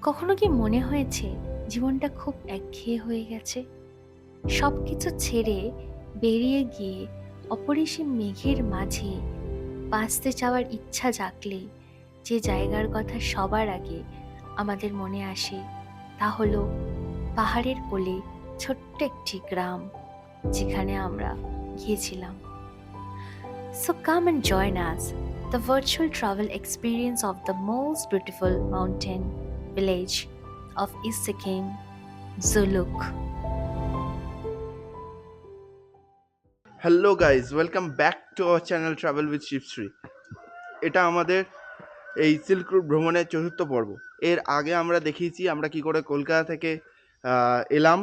কখনো কি মনে হয়েছে জীবনটা খুব একঘেয়ে হয়ে গেছে? সবকিছু ছেড়ে বেরিয়ে গিয়ে অপরিসীম মেঘের মাঝে বাঁচতে চাওয়ার ইচ্ছা জাগলে যে জায়গার কথা সবার আগে আমাদের মনে আসে তা হলো পাহাড়ের কোলে ছোট্ট একটি গ্রাম, যেখানে আমরা গিয়েছিলাম। So come and join us, the virtual travel experience of the most beautiful mountain village of East Sikkim, Zuluk. Hello guys, welcome back to our channel travel with Shibshree. এটা আমাদের এই সিল্ক রুট ভ্রমণের চতুর্থ পর্ব। এর আগে আমরা দেখিয়েছি আমরা কি করে কলকাতা থেকে এলাম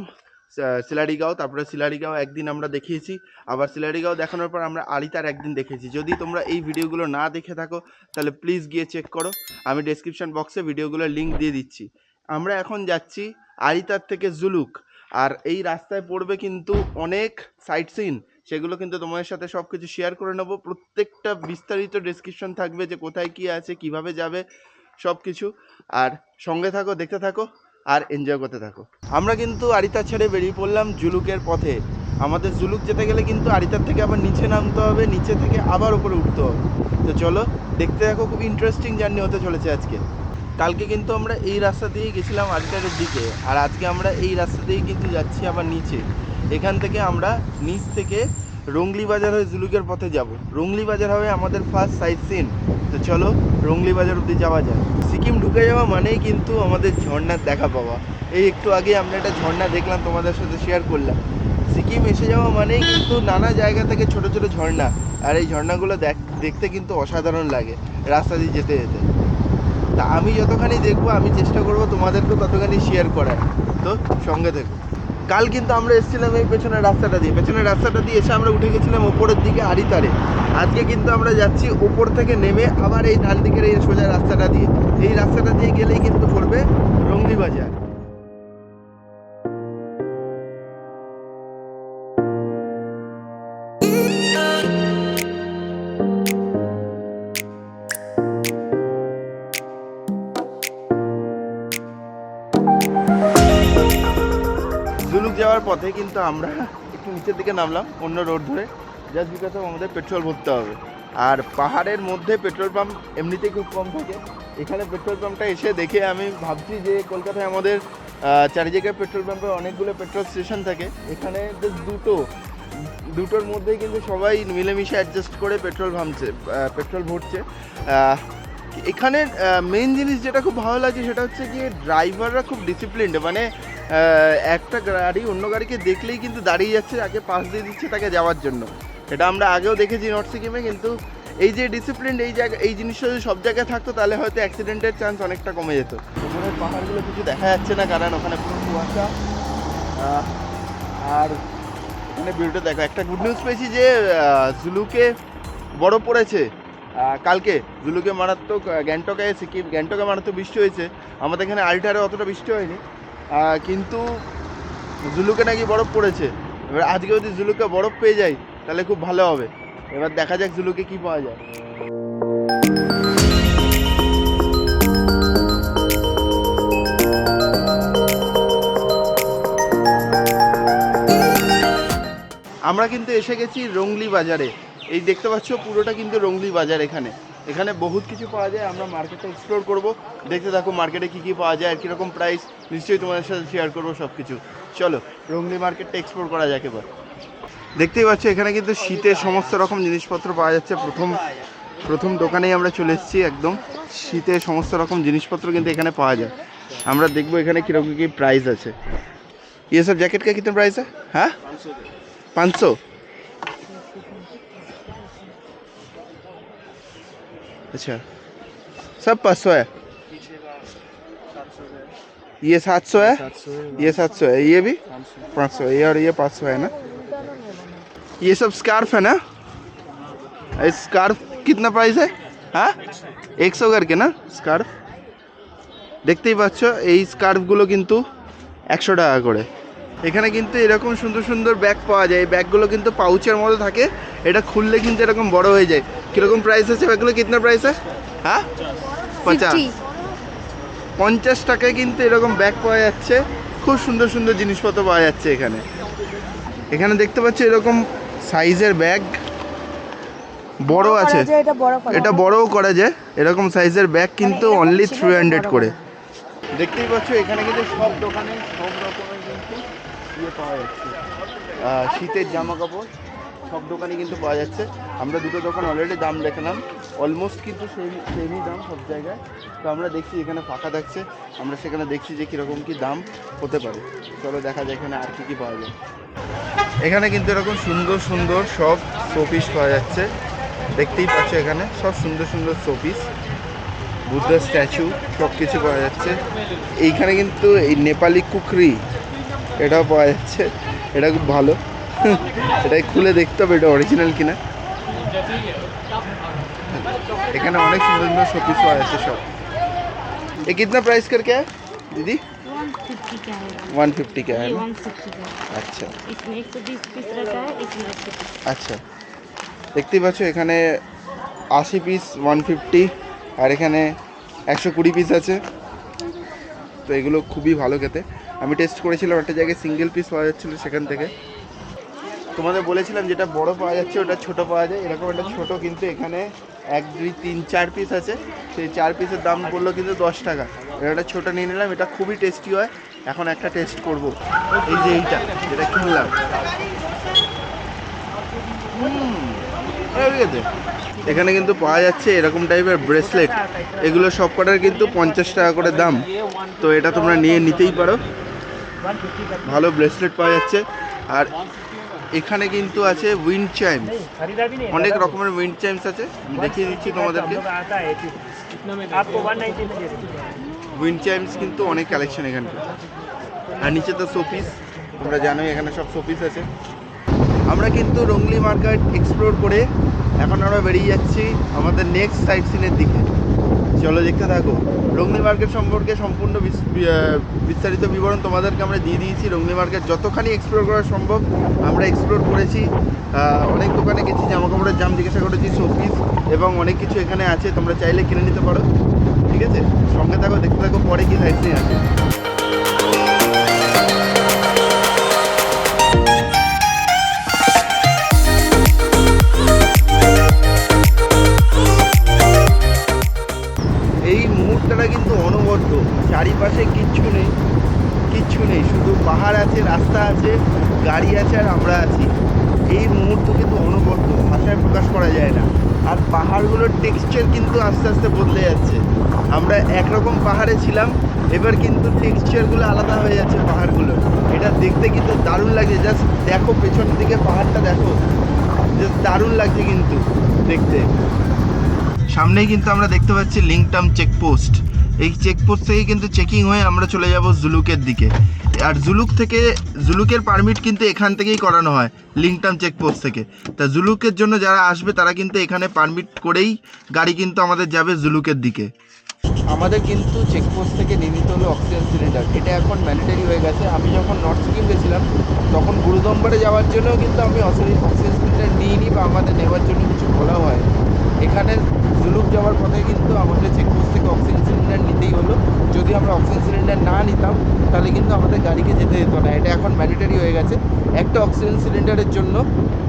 সিলারিগাঁও, তারপরে সিলারিগাঁও একদিন আমরা দেখিয়েছি, আবার সিলারিগাঁও দেখানোর পর আমরা আরিতার একদিন দেখেছি। যদি তোমরা এই ভিডিওগুলো না দেখে থাকো তাহলে প্লিজ গিয়ে চেক করো, আমি ডেসক্রিপশন বক্সে ভিডিওগুলোর লিঙ্ক দিয়ে দিচ্ছি। আমরা এখন যাচ্ছি আরিতার থেকে জুলুক, আর এই রাস্তায় পড়বে কিন্তু অনেক সাইট সিন, সেগুলো কিন্তু তোমাদের সাথে সব কিছু শেয়ার করে নেবো। প্রত্যেকটা বিস্তারিত ডেসক্রিপশন থাকবে যে কোথায় কী আছে, কিভাবে যাবে, সব কিছু। আর সঙ্গে থাকো, দেখতে থাকো আর এনজয় করতে থাকো। আমরা কিন্তু আরিতা ছেড়ে বেরিয়ে পড়লাম জুলুকের পথে। আমাদের জুলুক যেতে গেলে কিন্তু আরিতার থেকে আবার নিচে নামতে হবে, নিচে থেকে আবার উপরে উঠতে হবে। তো চলো দেখতে থাকো, খুব ইন্টারেস্টিং জার্নি হতে চলেছে আজকে। কালকে কিন্তু আমরা এই রাস্তা দিয়েই গেছিলাম আরিটারের দিকে, আর আজকে আমরা এই রাস্তা দিয়েই কিন্তু যাচ্ছি আবার নিচে। এখান থেকে আমরা নিচ থেকে রংলি বাজার হয়ে জুলুকের পথে যাব। রংলি বাজার হবে আমাদের ফার্স্ট সাইট সিন। তো চলো রংলি বাজার অবধি যাওয়া যায়। সিকিম ঢুকে যাওয়া মানেই কিন্তু আমাদের ঝর্ণার দেখা পাওয়া। এই একটু আগে আমরা একটা ঝর্ণা দেখলাম, তোমাদের সাথে শেয়ার করলাম। সিকিম এসে যাওয়া মানেই কিন্তু নানা জায়গা থেকে ছোট ছোট ঝর্ণা, আর এই ঝর্ণাগুলো দেখতে কিন্তু অসাধারণ লাগে রাস্তা দিয়ে যেতে যেতে। তা আমি যতখানি দেখবো আমি চেষ্টা করবো তোমাদেরকেও ততখানি শেয়ার করার। তো সঙ্গে থেকো। কাল কিন্তু আমরা এসেছিলাম এই পেছনের রাস্তাটা দিয়ে এসে আমরা উঠে গেছিলাম ওপরের দিকে আরিতারে। আজকে কিন্তু আমরা যাচ্ছি ওপর থেকে নেমে আবার এই ডান দিকের এই সোজা রাস্তাটা দিয়ে, এই রাস্তাটা দিয়ে গেলেই কিন্তু পড়বে রংলি বাজার। জুলুক যাওয়ার পথে কিন্তু আমরা একটু নিচের দিকে নামলাম অন্য রোড ধরে, জাস্ট বিকজ আমাদের পেট্রোল ভরতে হবে। আর পাহাড়ের মধ্যে পেট্রোল পাম্প এমনিতেই খুব কম থাকে। এখানে পেট্রোল পাম্পটা এসে দেখে আমি ভাবছি যে কলকাতায় আমাদের চারি জায়গায় পেট্রোল পাম্পে অনেকগুলো পেট্রোল স্টেশন থাকে, এখানে জাস্ট দুটোর মধ্যেই কিন্তু সবাই মিলেমিশে অ্যাডজাস্ট করে পেট্রোল ভরছে। এখানের মেন জিনিস যেটা খুব ভালো লাগছে সেটা হচ্ছে কি ড্রাইভাররা খুব ডিসিপ্লিনড, মানে একটা গাড়ি অন্য গাড়িকে দেখলেই কিন্তু দাঁড়িয়ে যাচ্ছে, আগে পাস দিয়ে দিচ্ছে তাকে যাওয়ার জন্য। এটা আমরা আগেও দেখেছি নর্থ সিকিমে, কিন্তু এই যে ডিসিপ্লিন এই জিনিসটা যদি সব জায়গায় থাকতো তাহলে হয়তো অ্যাক্সিডেন্টের চান্স অনেকটা কমে যেত। ওখানে পাহাড়গুলো কিছু দেখা যাচ্ছে না, কারণ ওখানে পুরো কুয়াশা। আর ওখানে ভিউটা দেখো। একটা গুড নিউজ পেয়েছি যে জুলুকে বরফ পড়েছে কালকে। জুলুকে মারাত্মক, গ্যাংটকে মারাত্মক বৃষ্টি হয়েছে। আমাদের এখানে আল্টারে অতটা বৃষ্টি হয়নি, কিন্তু জুলুকে নাকি বরফ পড়েছে। এবার আজকে যদি জুলুকে বরফ পেয়ে যাই তাহলে খুব ভালো হবে। এবার দেখা যাক জুলুকে কি পাওয়া যায়। আমরা কিন্তু এসে গেছি রংলি বাজারে। এই দেখতে পাচ্ছ পুরোটা কিন্তু রংলি বাজার। এখানে বহুত কিছু পাওয়া যায়। আমরা মার্কেটটা এক্সপ্লোর করব, দেখতে থাকো মার্কেটে কী কী পাওয়া যায় আর কীরকম প্রাইস, নিশ্চয়ই তোমাদের সাথে শেয়ার করবো সব কিছু। চলো রংলি মার্কেটটা এক্সপ্লোর করা যাক এবার। দেখতেই পাচ্ছ এখানে কিন্তু শীতের সমস্ত রকম জিনিসপত্র পাওয়া যাচ্ছে। প্রথম দোকানেই আমরা চলে এসেছি, একদম শীতের সমস্ত রকম জিনিসপত্র কিন্তু এখানে পাওয়া যায়। আমরা দেখবো এখানে কীরকম কী প্রাইস আছে। ये सब जैकेट का कितना प्राइस है? हाँ 500। अच्छा, सब 500 है। ये 700 है, ये 700 है, ये भी 500 है, और ये 500 है ना। ये सब स्कार्फ है ना? स्कार्फ कितना प्राइस है? हाँ 100 करके ना स्कार्फ। দেখতেই পাচ্ছ এই স্কার্ফগুলো কিন্তু 100 টাকা করে। এখানে কিন্তু এরকম সুন্দর সুন্দর ব্যাগ পাওয়া যায়। এই ব্যাগগুলো কিন্তু পাউচের মতো থাকে, এটা খুললে কিন্তু এরকম বড় হয়ে যায়। কীরকম প্রাইস আছে ব্যাগগুলো? কিতনা প্রাইস है? हाँ 50। 50 টাকায় কিন্তু এরকম ব্যাগ পাওয়া যাচ্ছে। খুব সুন্দর সুন্দর জিনিসপত্র পাওয়া যাচ্ছে এখানে। এখানে দেখতে পাচ্ছ এরকম সাইজের ব্যাগ, বড় আছে, এটা বড়ও করা যায়। এরকম সাইজের ব্যাগ কিন্তু অনলি 300 করে। দেখতেই পাচ্ছ এখানে কিন্তু সব দোকানে সব রকমের কিন্তু ইয়ে পাওয়া যাচ্ছে, শীতের জামা কাপড় সব দোকানে কিন্তু পাওয়া যাচ্ছে। আমরা দুটো দোকান অলরেডি দাম দেখলাম, অলমোস্ট কিন্তু সেমই দাম সব জায়গায়। তো আমরা দেখছি এখানে ফাঁকা থাকছে, আমরা সেখানে দেখছি যে কীরকম কী দাম হতে পারে। চলো দেখা যায় এখানে আর কী কী পাওয়া যায়। এখানে কিন্তু এরকম সুন্দর সুন্দর সব শোপিস পাওয়া যাচ্ছে। দেখতেই পাচ্ছ এখানে সব সুন্দর সুন্দর শোপিস, বুদ্ধা স্ট্যাচু সব কিছু পাওয়া যাচ্ছে। এইখানে কিন্তু এই নেপালি কুকরি এটাও পাওয়া যাচ্ছে, এটা খুব ভালো। এটাই খুলে দেখতে হবে এটা অরিজিনাল কিনা। এখানে অনেক সুন্দর সুন্দর শোপিস পাওয়া যাচ্ছে সব। ये कितना प्राइस करके है दीदी? 150 का है। 150 का है ये ना? 160 का है। अच्छा इसमें 120 पीस रहता है, इसमें 80 पीस। আচ্ছা, দেখতেই পাচ্ছ এখানে 80 পিস 150, আর এখানে 120 পিস আছে। তো এগুলো খুবই ভালো খেতে। আমি টেস্ট করেছিলাম একটা জায়গায় সিঙ্গেল পিস পাওয়া যাচ্ছিলো, সেখান থেকে তোমাদের বলেছিলাম যেটা বড় পাওয়া যাচ্ছে ওটা ছোট পাওয়া যায়। এরকম একটা ছোট কিন্তু এখানে 1 2 3 4 পিস আছে। সেই 4 পিসের দাম পড়লো কিন্তু 10 টাকা। এটা ছোটো নিয়ে নিলাম, এটা খুবই টেস্টি হয়। এখন একটা টেস্ট করব, এই যে এইটা যেটা কিনলাম। এখানে কিন্তু পাওয়া যাচ্ছে এরকম টাইপের ব্রেসলেট, এগুলো সব কটার কিন্তু 50 টাকা করে দাম। তো এটা তোমরা নিয়ে নিতেই পারো, ভালো ব্রেসলেট পাওয়া যাচ্ছে। আর এখানে কিন্তু আছে উইন্ড চাইমস, অনেক রকমের উইন্ড চাইমস আছে, আমি দেখিয়ে দিচ্ছি তোমাদেরকে। উইন্ড চাইমস কিন্তু অনেক কালেকশন এখানকার। আর নিচে তো শোপিস, তোমরা জানোই এখানে সব শোপিস আছে। আমরা কিন্তু রংলি মার্কেট এক্সপ্লোর করে এখন আমরা বেরিয়ে যাচ্ছি আমাদের নেক্সট সাইট সিনের দিকে। চলো দেখতে থাকো। রংলি মার্কেট সম্পর্কে সম্পূর্ণ বিস্তারিত বিবরণ তোমাদেরকে আমরা দিয়ে দিয়েছি। রংলি মার্কেট যতখানি এক্সপ্লোর করা সম্ভব আমরা এক্সপ্লোর করেছি। অনেক দোকানে গেছি, জামাকাপড়ের দাম জিজ্ঞাসা করেছি, শোপিস এবং অনেক কিছু এখানে আছে, তোমরা চাইলে কিনে নিতে পারো। ঠিক আছে, সঙ্গে থাকো, দেখতে থাকো পরে কি সাইট সিন আছে। এই মুহূর্তটা কিন্তু অনবদ্য, চারিপাশে কিচ্ছু নেই, কিচ্ছু নেই, শুধু পাহাড় আছে, রাস্তা আছে, গাড়ি আছে, আর আমরা আছি। এই মুহূর্ত কিন্তু অনবদ্য, ভাষায় প্রকাশ করা যায় না। আর পাহাড়গুলোর টেক্সচার কিন্তু আস্তে আস্তে বদলে যাচ্ছে। আমরা একরকম পাহাড়ে ছিলাম, এবার কিন্তু টেক্সচারগুলো আলাদা হয়ে যাচ্ছে পাহাড়গুলো। এটা দেখতে কিন্তু দারুণ লাগছে। জাস্ট দেখো পেছন দিকে পাহাড়টা দেখো, জাস্ট দারুণ লাগছে কিন্তু দেখতে। সামনেই কিন্তু আমরা দেখতে পাচ্ছি লিংটাম চেকপোস্ট। এই চেকপোস্ট থেকে কিন্তু চেকিং হয়ে আমরা চলে যাব জুলুকের দিকে। আর জুলুকের পারমিট কিন্তু এখান থেকেই করানো হয়, লিংটাম চেকপোস্ট থেকে। তা জুলুকের জন্য যারা আসবে তারা কিন্তু এখানে পারমিট করেই গাড়ি কিন্তু আমাদের যাবে জুলুকের দিকে। আমাদের কিন্তু চেকপোস্ট থেকে নিয়ে নিতে হলো অক্সিজেন সিলিন্ডার, এটা এখন ম্যান্ডেটরি হয়ে গেছে। আমি যখন নর্থ সিকিম গেছিলাম তখন গুরুদম্বারে যাওয়ার জন্যও কিন্তু আমি অক্সিজেন সিলিন্ডার নিইনি, বা আমাদের নেওয়ার জন্য কিছু বলাও হয়। এখানে জুলুক যাওয়ার পথে কিন্তু আমাদের চেকপোস্ট থেকে অক্সিজেন সিলিন্ডার নিতেই হলো। যদি আমরা অক্সিজেন সিলিন্ডার না নিতাম তাহলে কিন্তু আমাদের গাড়িকে যেতে যেত না, এটা এখন ম্যান্ডেটরি হয়ে গেছে। একটা অক্সিজেন সিলিন্ডারের জন্য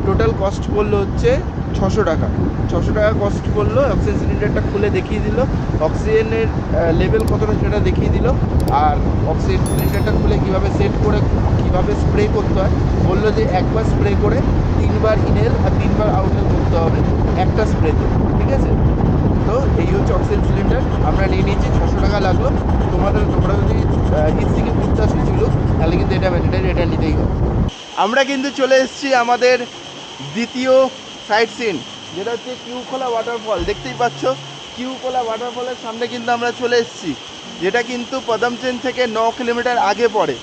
টোটাল কস্ট পড়লো হচ্ছে 600 টাকা। 600 টাকা কস্ট পড়লো। অক্সিজেন সিলিন্ডারটা খুলে দেখিয়ে দিল, অক্সিজেনের লেভেল কতটা সেটা দেখিয়ে দিল। আর অক্সিজেন সিলিন্ডারটা খুলে কীভাবে সেট করে কীভাবে স্প্রে করতে হয় বললো যে একবার স্প্রে করে 3বার ইনহেল আর 3বার আউটহেল করতে হবে একটা স্প্রেতে। ঠিক আছে, তো এই হচ্ছে অক্সিজেন সিলিন্ডার আমরা নিয়ে নিয়েছি। 600 টাকা লাগলো। তোমরা যদি হিল থেকে ঘুরতে আসো জুলুক, তাহলে কিন্তু এটা ম্যান্ডেটরি, এটা নিতেই হবে। আমরা কিন্তু চলে এসেছি আমাদের দ্বিতীয় সাইট সিন, যেটা হচ্ছে কিউখোলা ওয়াটারফল। দেখতেই পাচ্ছ কিউখোলা ওয়াটারফলের সামনে কিন্তু আমরা চলে এসেছি, যেটা কিন্তু পদমচেন থেকে 9 কিলোমিটার আগে পড়ে।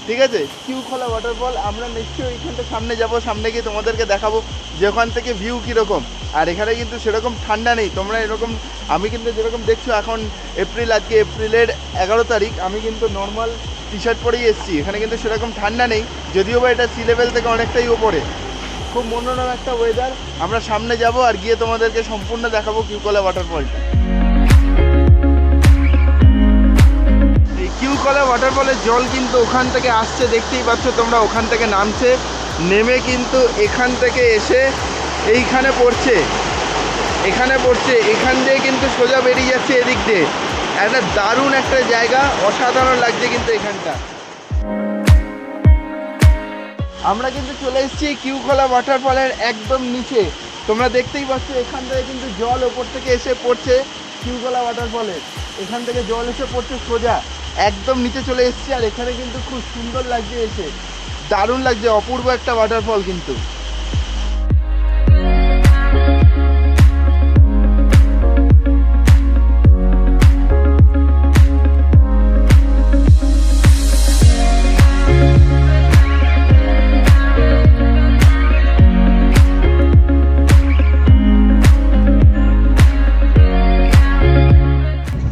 ঠিক আছে, কিউখোলা ওয়াটারফল। আমরা নিশ্চয়ই এইখানটা সামনে যাব, সামনে গিয়ে তোমাদেরকে দেখাবো যে ওখান থেকে ভিউ কীরকম। আর এখানে কিন্তু সেরকম ঠান্ডা নেই, তোমরা এরকম, আমি কিন্তু যেরকম দেখছো এখন এপ্রিল, আজকে এপ্রিলের 11 তারিখ, আমি কিন্তু নর্মাল টি শার্ট পরেই এসেছি। এখানে কিন্তু সেরকম ঠান্ডা নেই, যদিও বা এটা সি লেভেল থেকে অনেকটাই ওপরে। খুব মনোরম একটা ওয়েদার। আমরা সামনে যাব আর গিয়ে তোমাদেরকে সম্পূর্ণ দেখাবো কিউখোলা ওয়াটারফলটা। ওয়াটারফলের জল কিন্তু ওখান থেকে আসছে, দেখতেই পাচ্ছ তোমরা, ওখান থেকে নামছে, নেমে কিন্তু এখান থেকে এসে এইখানে পড়ছে, এখান দিয়ে কিন্তু সোজা বেরিয়ে যাচ্ছে এদিক দিয়ে। একটা দারুণ একটা জায়গা, অসাধারণ লাগছে কিন্তু এখানটা। আমরা কিন্তু চলে এসেছি কিউখোলা ওয়াটারফলের একদম নিচে। তোমরা দেখতেই পাচ্ছ এখান থেকে কিন্তু জল ওপর থেকে এসে পড়ছে কিউখোলা ওয়াটারফলের, এখান থেকে জল এসে পড়ছে সোজা একদম নিচে চলে এসেছি। আর এখানে কিন্তু খুব সুন্দর লাগছে, এসে দারুণ লাগছে, অপূর্ব একটা ওয়াটারফল কিন্তু।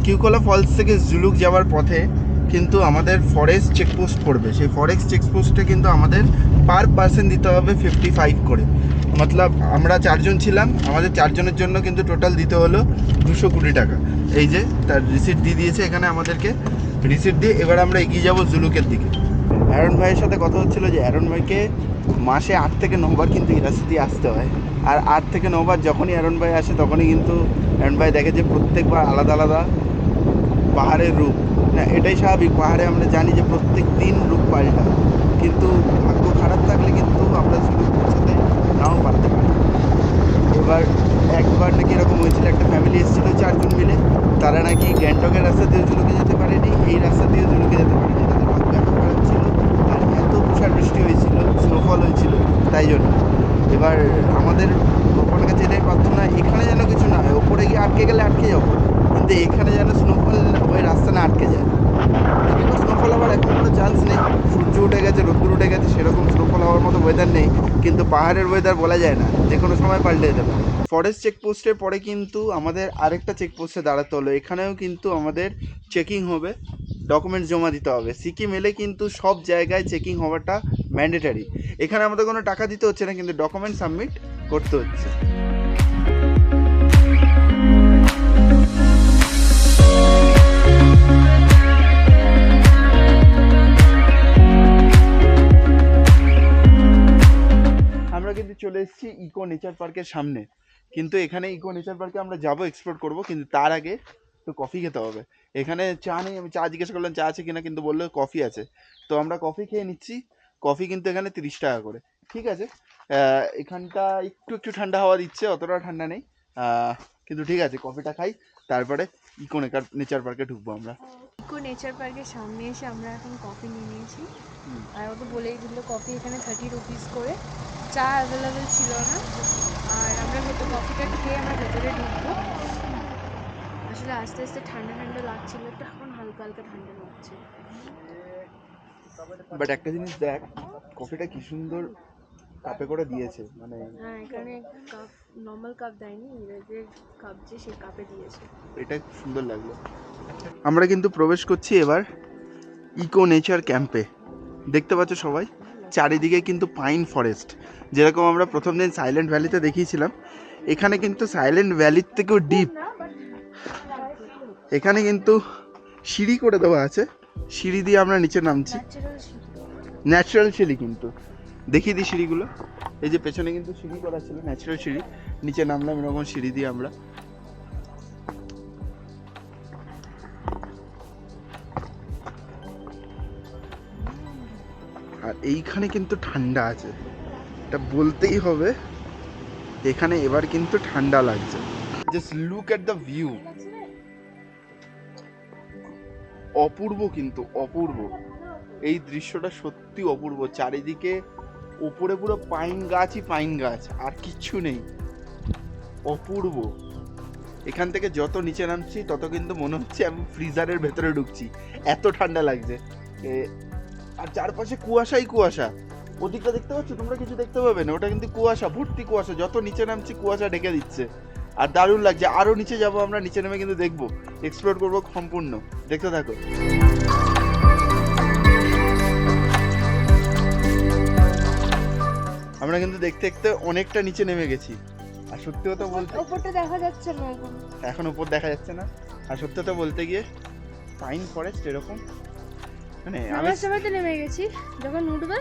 কিউখোলা ফলস থেকে জুলুক যাওয়ার পথে কিন্তু আমাদের ফরেস্ট চেকপোস্ট পড়বে। সেই ফরেস্ট চেকপোস্টে কিন্তু আমাদের পার পার্সন দিতে হবে 55 করে। মতলব আমরা 4 জন ছিলাম, আমাদের 4 জনের জন্য কিন্তু টোটাল দিতে হলো 220 টাকা। এই যে তার রিসিট দিয়ে দিয়েছে এখানে আমাদেরকে, রিসিট দিয়ে এবার আমরা এগিয়ে যাব জুলুকের দিকে। অ্যারন ভাইয়ের সাথে কথা হচ্ছিল যে অ্যারন ভাইকে মাসে 8 থেকে 9 বার কিন্তু এই রাস্তা দিয়ে আসতে হয়। আর 8 থেকে 9 বার যখনই অ্যারন ভাই আসে তখনই কিন্তু অ্যারন ভাই দেখে যে প্রত্যেকবার আলাদা আলাদা পাহাড়ের রূপ। না, এটাই স্বাভাবিক, পাহাড়ে আমরা জানি যে প্রত্যেক দিন রূপ পাল্টায়, কিন্তু ভাগ্য খারাপ থাকলে কিন্তু আমরা জুলুক পৌঁছাতে নাও পারতে পারি। এবার একবার নাকি এরকম হয়েছিল, একটা ফ্যামিলি এসেছিল 4 জন মিলে, তারা নাকি গ্যাংটকের রাস্তা দিয়ে জুলুকে যেতে পারেনি, এই রাস্তা দিয়ে জুলুকে যেতে পারেনি, তাদের ভাগ্য এত খারাপ ছিল। আর এত তুষার বৃষ্টি হয়েছিল, স্নোফল হয়েছিল, তাই জন্য এবার আমাদের ওপরের কাছে এটাই প্রার্থনা, এখানে যেন কিছু না হয়, ওপরে গিয়ে আটকে গেলে আটকে যাবো, কিন্তু এখানে যেন স্নোফল ওই রাস্তা না আটকে যায়। স্নোফল হওয়ার এখন কোনো চান্স নেই, সূর্য উঠে গেছে, রোদ্দুর উঠে গেছে, সেরকম স্নোফল হওয়ার মতো ওয়েদার নেই, কিন্তু পাহাড়ের ওয়েদার বলা যায় না, যে কোনো সময় পাল্টে যেতে পারে। ফরেস্ট চেকপোস্টের পরে কিন্তু আমাদের আরেকটা চেকপোস্টে দাঁড়াতে হলো, এখানেও কিন্তু আমাদের চেকিং হবে, ডকুমেন্টস জমা দিতে হবে। সিকিম এলে কিন্তু সব জায়গায় চেকিং হওয়াটা ম্যান্ডেটারি। এখানে আমাদের কোনো টাকা দিতে হচ্ছে না, কিন্তু ডকুমেন্ট সাবমিট করতে হচ্ছে। আমরা কিন্তু চলে এসেছি ইকো নেচার পার্কের সামনে, কিন্তু এখানে ইকো নেচার পার্কে আমরা যাবো, এক্সপ্লোর করবো, কিন্তু তার আগে একটু কফি খেতে হবে। এখানে চা নেই, আমি চা জিজ্ঞেস করলাম চা আছে কিনা, কিন্তু বললো কফি আছে, তো আমরা কফি খেয়ে নিচ্ছি। কফি কিন্তু এখানে 30 টাকা করে, ঠিক আছে। এখানটা একটু একটু ঠান্ডা হাওয়া দিচ্ছে, অতটা ঠান্ডা নেই, কিন্তু ঠিক আছে, কফিটা খাই, তারপরে ইকো নেচার পার্কে ঢুকবো আমরা। ইকো নেচার পার্কের সামনে এসে আমরা এখন কফি নিয়ে নিয়েছি। আর ও তো বলেই দিল কফি এখানে 30 রুপিস করে, চা অ্যাভেলেবেল ছিল না। আর আমরা কফিটা খেয়ে আমরা ভেতরে ঢুকবো। আসলে আস্তে আস্তে ঠান্ডা ঠান্ডা লাগছিল, একটু এখন হালকা হালকা ঠান্ডা লাগছে। বাট একটা জিনিস দেখ, কফিটা কি সুন্দর কাপে করে দিয়েছে, মানে হ্যাঁ, এখানে কাপ, নর্মাল কাপ দেয়নি, ইংরেজের কাপ যে সেই কাপে দিয়েছে। এটা খুব সুন্দর লাগলো। আমরা কিন্তু প্রবেশ করছি এবার ইকো নেচার ক্যাম্পে। দেখতে পাচ্ছ সবাই, চারিদিকে কিন্তু পাইন ফরেস্ট, যেরকম আমরা প্রথম দিন সাইলেন্ট ভ্যালিতে দেখিয়েছিলাম, এখানে কিন্তু সাইলেন্ট ভ্যালির থেকেও ডিপ। এখানে কিন্তু সিঁড়ি করে দেওয়া আছে, সিঁড়ি দিয়ে আমরা নিচে নামছি, ন্যাচারাল সিঁড়ি কিন্তু। দেখিয়ে দিই সিঁড়িগুলো, এই যে পেছনে কিন্তু সিঁড়ি করা ছিল, ন্যাচারাল সিঁড়ি, নিচে নামলাম এরকম সিঁড়ি দিয়ে আমরা। আর এইখানে কিন্তু ঠান্ডা আছে, এটা বলতেই হবে, এখানে এবার কিন্তু ঠান্ডা লাগছে। Just look at the view, অপূর্ব কিন্তু অপূর্ব, এই দৃশ্যটা সত্যি অপূর্ব। চারিদিকে উপরে পুরো পাইন গাছই পাইন গাছ, আর কিচ্ছু নেই, অপূর্ব। এখান থেকে যত নিচে নামছি তত কিন্তু মনে হচ্ছে আমি ফ্রিজারের ভেতরে ঢুকছি, এত ঠান্ডা লাগছে। আর চারপাশে কুয়াশাই কুয়াশা, ওদিকটা দেখতে পাচ্ছ তোমরা, কিছু দেখতে পাবে না, ওটা কিন্তু কুয়াশা, ভর্তি কুয়াশা, যত নিচে নামছি কুয়াশা ঢেকে দিচ্ছে, আর দারুণ লাগছে। আরো নিচে যাব আমরা, নিচে নেমে কিন্তু দেখবো, এক্সপ্লোর করবো সম্পূর্ণ, দেখতে থাকো। আমরা কিন্তু দেখতে দেখতে অনেকটা নিচে নেমে গেছি, আর সত্যি কথা বলতে উপরটা দেখা যাচ্ছে না এখন উপর দেখা যাচ্ছে না, আর সত্যি কথা বলতে গিয়ে পাইন ফরেস্ট এরকম মানে আমি নামার সময় তো নেমে গেছি, যখন উঠবে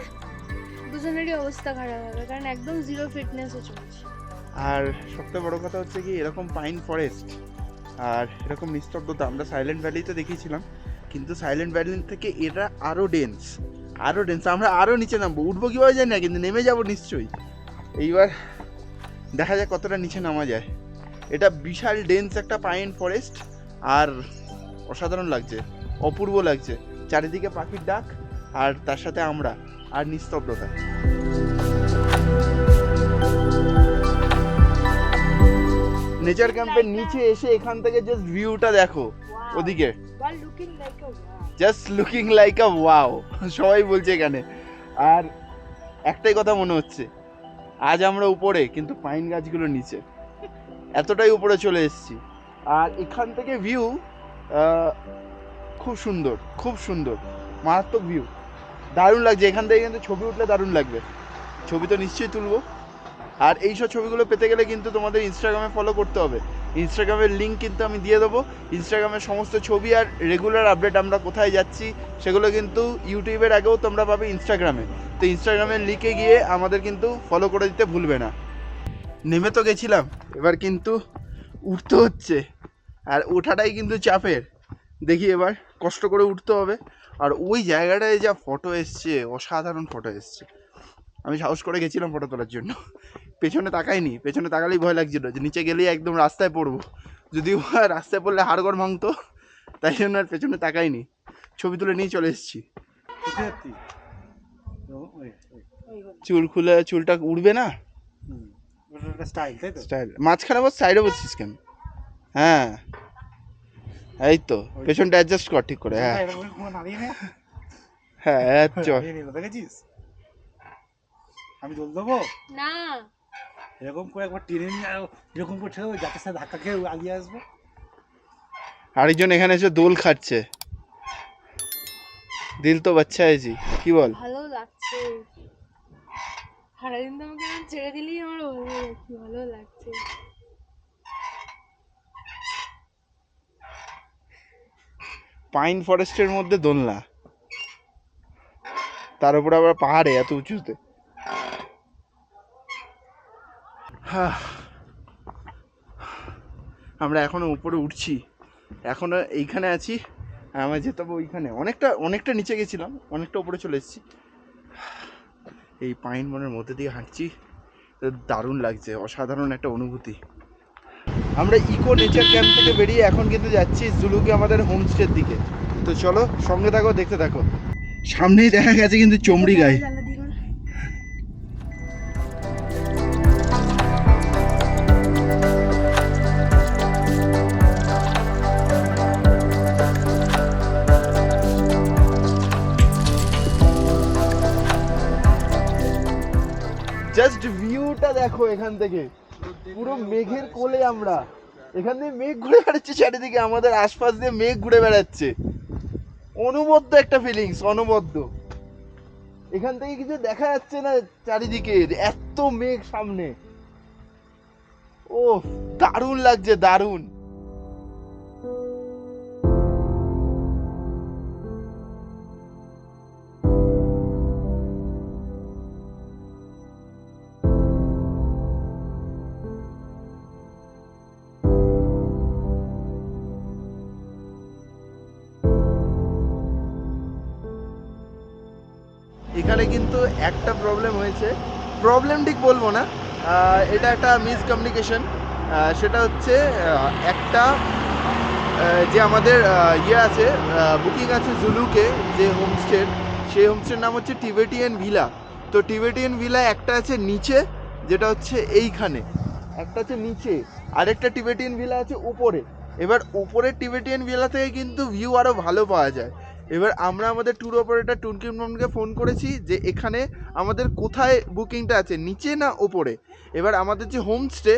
দুজনেরই অবস্থা খারাপ হবে, কারণ একদম জিরো ফিটনেসে চলছে। আর সবথেকে বড় কথা হচ্ছে কি, এরকম পাইন ফরেস্ট আর এরকম নিস্তব্ধতা আমরা সাইলেন্ট ভ্যালিতে দেখিয়েছিলাম, কিন্তু সাইলেন্ট ভ্যালি থেকে এটা আরও ডেন্স, আরও ডেন্স। আমরা আরও নিচে নামবো, উঠবো কীভাবে জানি না, কিন্তু নেমে যাবো নিশ্চয়ই। এইবার দেখা যায় কতটা নিচে নামা যায়। এটা বিশাল ডেন্স একটা পাইন ফরেস্ট, আর অসাধারণ লাগছে, অপূর্ব লাগছে। চারিদিকে পাখির ডাক, আর তার সাথে আমরা, আর নিস্তব্ধতা। নেচার ক্যাম্পের নিচে এসে এখান থেকে জাস্ট ভিউটা দেখো, ওদিকে জাস্ট লুকিং লাইক আ ওয়াও, সবাই বলছে এখানে। আর একটাই কথা মনে হচ্ছে, আজ আমরা উপরে কিন্তু পাইন গাছগুলো নিচে, এতটাই উপরে চলে এসেছি। আর এখান থেকে ভিউ খুব সুন্দর, খুব সুন্দর, মারাত্মক ভিউ, দারুণ লাগছে। এখান থেকে কিন্তু ছবি উঠলে দারুণ লাগবে, ছবি তো নিশ্চয়ই তুলবো। আর এইসব ছবিগুলো পেতে গেলে কিন্তু তোমাদের ইনস্টাগ্রামে ফলো করতে হবে। ইনস্টাগ্রামের লিঙ্ক কিন্তু আমি দিয়ে দেবো। ইনস্টাগ্রামের সমস্ত ছবি আর রেগুলার আপডেট আমরা কোথায় যাচ্ছি সেগুলো কিন্তু ইউটিউবের আগেও তোমরা পাবে ইনস্টাগ্রামে। তো ইনস্টাগ্রামের লিঙ্কে গিয়ে আমাদের কিন্তু ফলো করে দিতে ভুলবে না। নেমে তো গেছিলাম, এবার কিন্তু উঠতে হচ্ছে, আর ওঠাটাই কিন্তু চাপের। দেখি এবার কষ্ট করে উঠতে হবে। আর ওই জায়গাটায় যা ফটো এসছে, অসাধারণ ফটো এসছে। আমি সাহস করে গেছিলাম ফটো তোলার জন্য, পেছনে তাকাইনি, পেছনে তাকালেই ভয় লাগছিল যে নিচে গেলেই একদম রাস্তায় পড়বো, যদিও রাস্তায় পড়লে হাড়গড় ভাঙতো, তাই জন্য আর পেছনে তাকাইনি, ছবি তুলে নিয়ে চলে এসেছি। চুল খুলে চুলটা উড়বে না, স্টাইল। মাঝখানে বস, সাইডে বসছিস কেন? হ্যাঁ এই তো, পেছনটা অ্যাডজাস্ট কর ঠিক করে। হ্যাঁ হ্যাঁ চল। দেখেছিস আমি দোল দেবো না, এরকম করে একবার টেনে নিয়ে এরকম করে ঠেলে ওই গাছের সাথে ধাক্কা খেয়ে আগিয়ে আসবো। আরেকজন এখানে এসে দোল খাচ্ছে, দিল তো বাচ্চা হয়েছি, কি বল? ভালো লাগছে, সারাদিন তো আমাকে এরকম ছেড়ে দিলেই আমার ভালো লাগছে, ভালো লাগছে। পাইন ফরেস্টের মধ্যে দোলনা, তার উপরে আবার পাহাড়ে এত উঁচুতে। আমরা এখনো উপরে উঠছি, এখনো এইখানে আছি, আমার যেতে হবে ওইখানে। অনেকটা অনেকটা নিচে গেছিলাম, অনেকটা উপরে চলে এসেছি। এই পাইন বনের মধ্যে দিয়ে হাঁটছি, দারুণ লাগছে, অসাধারণ একটা অনুভূতি। আমরা ইকো নেচার ক্যাম্প থেকে বেরিয়ে এখন কিন্তু যাচ্ছি জুলুকি আমাদের হোমস্টের দিকে। তো চলো সঙ্গে থাকো, দেখতে থাকো। সামনেই দেখা গেছে কিন্তু চমড়ি গায়ে। জাস্ট ভিউটা দেখো এখান থেকে, পুরো মেঘের কোলে আমরা। এখান থেকে মেঘ ঘুরে বেড়াচ্ছে চারিদিকে, আমাদের আশপাশ দিয়ে মেঘ ঘুরে বেড়াচ্ছে, অনবদ্য একটা ফিলিংস, অনবদ্য। এখান থেকে কিছু দেখা যাচ্ছে না চারিদিকে, এত মেঘ সামনে। ও দারুণ লাগছে, দারুণ। এখানে কিন্তু একটা প্রবলেম হয়েছে, প্রবলেম ঠিক বলবো না, এটা একটা মিসকমিউনিকেশন। সেটা হচ্ছে একটা যে আমাদের ইয়ে আছে, বুকিং আছে জুলুকে যে হোমস্টের, সেই হোমস্টের নাম হচ্ছে টিবেটিয়ান ভিলা। তো টিবেটিয়ান ভিলা একটা আছে নিচে, যেটা হচ্ছে এইখানে, একটা আছে নিচে, আরেকটা টিবেটিয়ান ভিলা আছে উপরে। এবার উপরের টিবেটিয়ান ভিলা থেকে কিন্তু ভিউ আরও ভালো পাওয়া যায়। এবার আমরা আমাদের ট্যুর অপারেটর টুনকিন মামকে ফোন করেছি যে এখানে আমাদের কোথায় বুকিংটা আছে, নিচে না ওপরে। এবার আমাদের যে হোমস্টে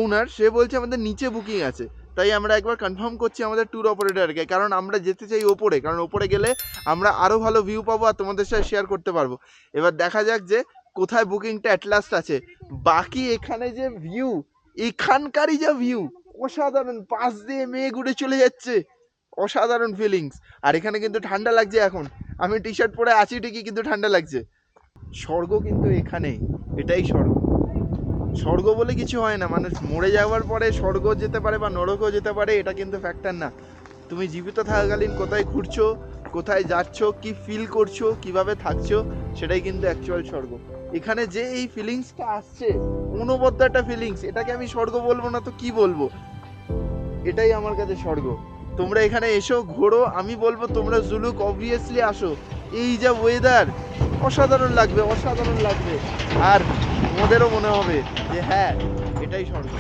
ওনার, সে বলছে আমাদের নিচে বুকিং আছে। তাই আমরা একবার কনফার্ম করছি আমাদের ট্যুর অপারেটরকে, কারণ আমরা যেতে চাই ওপরে, কারণ ওপরে গেলে আমরা আরও ভালো ভিউ পাবো আর তোমাদের সাথে শেয়ার করতে পারবো। এবার দেখা যাক যে কোথায় বুকিংটা অ্যাট লাস্ট আছে। বাকি এখানে যে ভিউ, এখানকারই যা ভিউ, অসাধারণ, পাশ দিয়ে মেঘ উড়ে চলে যাচ্ছে, অসাধারণ ফিলিংস। আর এখানে কিন্তু ঠান্ডা লাগছে এখন, আমি টি শার্ট পরে আছি ঠিকই কিন্তু ঠান্ডা লাগছে। স্বর্গ কিন্তু এখানেই, এটাই স্বর্গ। স্বর্গ বলে কিছু হয় না, মানুষ মরে যাওয়ার পরে স্বর্গ যেতে পারে বা নরকও যেতে পারে, এটা কিন্তু ফ্যাক্টর না। তুমি জীবিত থাকাকালীন কোথায় ঘুরছো, কোথায় যাচ্ছ, কি ফিল করছো, কিভাবে থাকছো, সেটাই কিন্তু অ্যাকচুয়াল স্বর্গ। এখানে যে এই ফিলিংসটা আসছে, অনবদ্য একটা ফিলিংস, এটাকে আমি স্বর্গ বলবো না তো কি বলবো, এটাই আমার কাছে স্বর্গ। তোমরা এখানে এসো, ঘোরো, আমি বলবো তোমরা জুলুক অবভিয়াসলি আসো। এই যা ওয়েদার, অসাধারণ লাগবে, অসাধারণ লাগবে। আর তোমাদেরও মনে হবে যে হ্যাঁ, এটাই স্বর্গ।